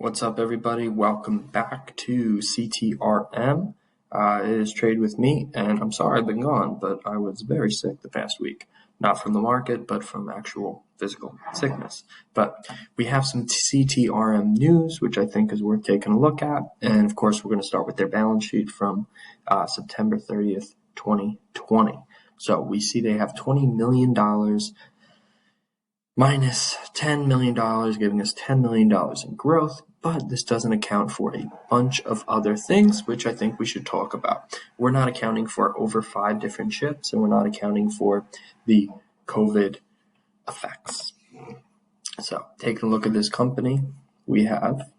What's up, everybody? Welcome back to CTRM. It is Trade with me, and I'm sorry I've been gone, but I was very sick the past week. Not from the market, but from actual physical sickness. But we have some CTRM news, which I think is worth taking a look at. And of course, we're going to start with their balance sheet from September 30th, 2020. So we see they have $20 million minus $10 million, giving us $10 million in growth, but this doesn't account for a bunch of other things, which I think we should talk about. We're not accounting for over 5 different ships, and we're not accounting for the COVID effects. So, taking a look at this company, we have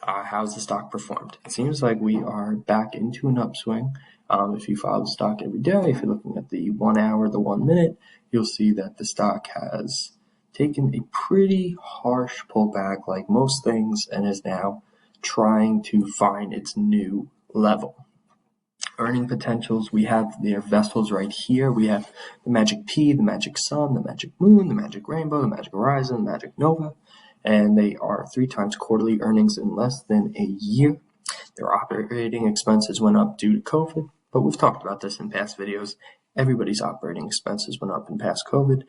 how's the stock performed? It seems like we are back into an upswing. If you follow the stock every day, if you're looking at the 1 hour, the 1 minute, you'll see that the stock has taken a pretty harsh pullback like most things and is now trying to find its new level. Earning potentials, we have their vessels right here. We have the Magic P, the Magic Sun, the Magic Moon, the Magic Rainbow, the Magic Horizon, the Magic Nova, and they are 3 times quarterly earnings in less than a year. Their operating expenses went up due to COVID, but we've talked about this in past videos. Everybody's operating expenses went up in past COVID,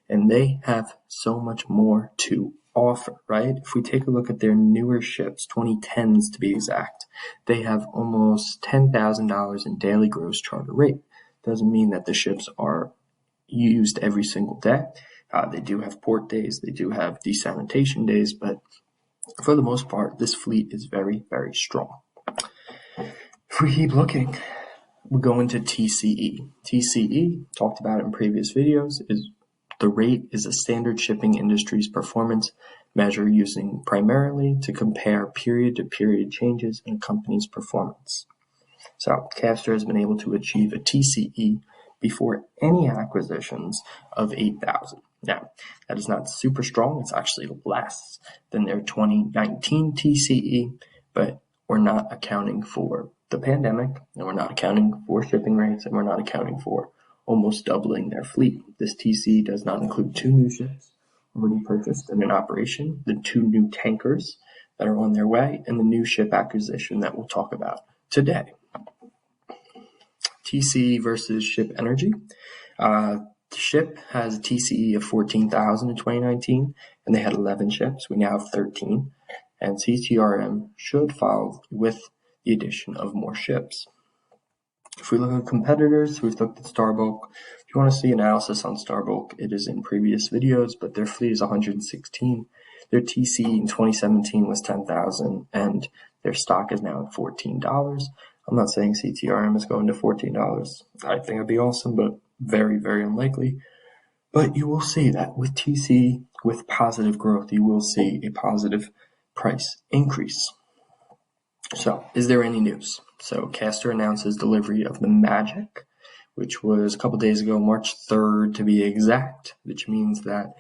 and they have so much more to offer, right? If we take a look at their newer ships, 2010s to be exact, they have almost $10,000 in daily gross charter rate. Doesn't mean that the ships are used every single day. They do have port days, they do have desalination days, but for the most part, this fleet is very, very strong. If we keep looking, we go into TCE. TCE, talked about it in previous videos, is the rate is a standard shipping industry's performance measure using primarily to compare period-to-period changes in a company's performance. So Castor has been able to achieve a TCE before any acquisitions of 8,000. Now, that is not super strong. It's actually less than their 2019 TCE, but we're not accounting for the pandemic, and we're not accounting for shipping rates, and we're not accounting for almost doubling their fleet. This TCE does not include 2 new ships already purchased and in operation, the 2 new tankers that are on their way, and the new ship acquisition that we'll talk about today. TCE versus Ship Energy. The ship has a TCE of 14,000 in 2019, and they had 11 ships. We now have 13, and CTRM should follow with the addition of more ships. If we look at competitors, we've looked at Starbulk. If you want to see analysis on Starbulk, it is in previous videos, but their fleet is 116. Their TCE in 2017 was 10,000, and their stock is now at $14. I'm not saying CTRM is going to $14. I think it'd be awesome, but very, very unlikely. But you will see that with TCE, with positive growth, you will see a positive price increase. So, is there any news? So, Castor announces delivery of the Magic, which was a couple days ago, March 3rd to be exact, which means that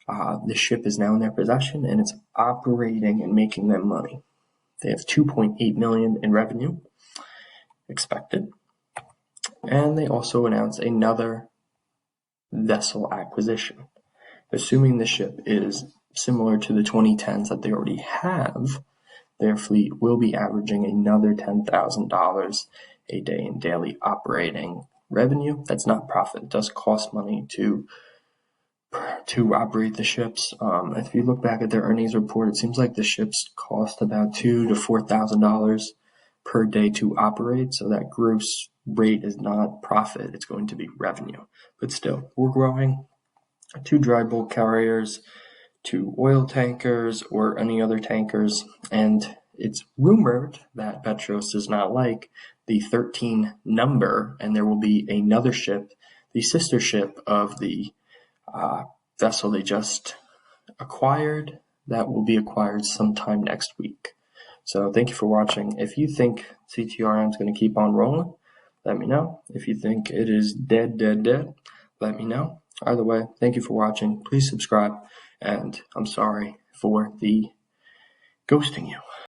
the ship is now in their possession and it's operating and making them money. They have $2.8 million in revenue expected, and they also announced another vessel acquisition. Assuming the ship is similar to the 2010s that they already have, their fleet will be averaging another $10,000 a day in daily operating revenue. That's not profit. It does cost money to operate the ships. If you look back at their earnings report, it seems like the ships cost about $2,000 to $4,000 per day to operate. So that gross rate is not profit. It's going to be revenue. But still, we're growing. 2 dry bulk carriers, 2 oil tankers or any other tankers, and it's rumored that Petros does not like the 13 number, and there will be another ship, the sister ship of the vessel they just acquired, that will be acquired sometime next week. So thank you for watching. If you think CTRM is going to keep on rolling, let me know. If you think it is dead, let me know. Either way, thank you for watching. Please subscribe. And I'm sorry for the ghosting you.